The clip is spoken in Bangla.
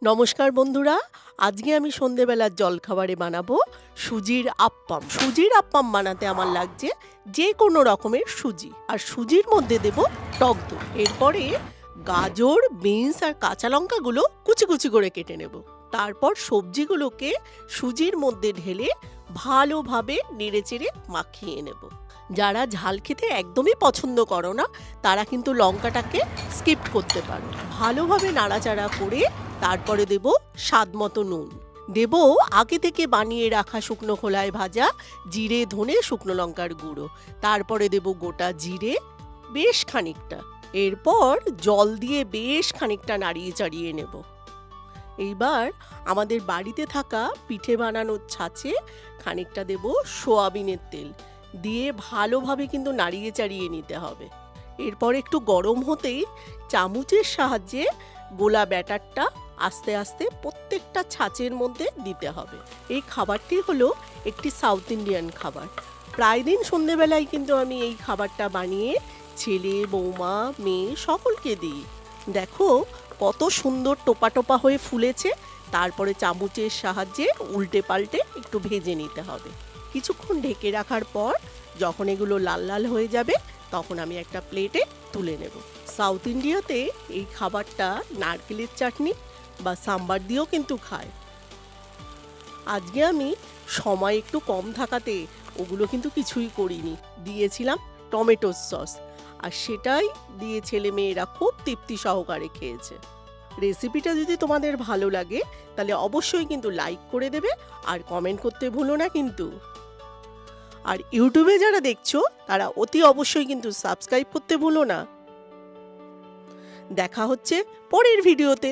নমস্কার বন্ধুরা, আজকে আমি সন্ধেবেলার জলখাবারে বানাবো সুজির আপ্পাম। সুজির আপ্পাম বানাতে আমার লাগছে যে কোনো রকমের সুজি, আর সুজির মধ্যে দেব টক দই। এরপরে গাজর, বিনস আর কাঁচা লঙ্কাগুলো কুচি কুচি করে কেটে নেব। তারপর সবজিগুলোকে সুজির মধ্যে ঢেলে ভালোভাবে নেড়েচেড়ে মাখিয়ে নেব। যারা ঝাল খেতে একদমই পছন্দ করো না, তারা কিন্তু লঙ্কাটাকে স্কিপ করতে পারো। ভালোভাবে নাড়াচাড়া করে তারপরে দেব স্বাদ মতো নুন, দেব আগে থেকে বানিয়ে রাখা শুকনো খোলায় ভাজা জিরে, ধনে, শুকনো লঙ্কার গুঁড়ো, তারপরে দেব গোটা জিরে বেশ খানিকটা। এরপর জল দিয়ে বেশ খানিকটা নাড়িয়ে চাড়িয়ে নেব। এইবার আমাদের বাড়িতে থাকা পিঠে বানানোর ছাঁচে খানিকটা দেব সোয়াবিনের তেল, দিয়ে ভালোভাবে কিন্তু নাড়িয়ে চাড়িয়ে নিতে হবে। এরপর একটু গরম হতেই চামচের সাহায্যে গোলা ব্যাটারটা আস্তে আস্তে প্রত্যেকটা ছাঁচের মধ্যে দিতে হবে। এই খাবারটি হলো একটি সাউথ ইন্ডিয়ান খাবার। প্রায় দিন সন্ধেবেলায় কিন্তু আমি এই খাবারটা বানিয়ে ছেলে, বৌমা, মেয়ে সকলকে দিই। দেখো কত সুন্দর টোপা টোপা হয়ে ফুলেছে। তারপরে চামচের সাহায্যে উল্টে পাল্টে একটু ভেজে নিতে হবে। কিছুক্ষণ ঢেকে রাখার পর যখন এগুলো লাল লাল হয়ে যাবে, তখন আমি একটা প্লেটে তুলে নেব। সাউথ ইন্ডিয়াতে এই খাবারটা নারকেলের চাটনি বা সাম্বার দিয়েও কিন্তু খায়। আজকে আমি সময় একটু কম থাকাতে ওগুলো কিন্তু কিছুই করিনি, দিয়েছিলাম টমেটোর সস, আর সেটাই দিয়ে ছেলে মেয়েরা খুব তৃপ্তি সহকারে খেয়েছে। রেসিপিটা যদি তোমাদের ভালো লাগে তাহলে অবশ্যই কিন্তু লাইক করে দেবে আর কমেন্ট করতে ভুলো না কিন্তু। আর ইউটিউবে যারা দেখছো তারা অতি অবশ্যই কিন্তু সাবস্ক্রাইব করতে ভুলো না। দেখা হচ্ছে পরের ভিডিওতে।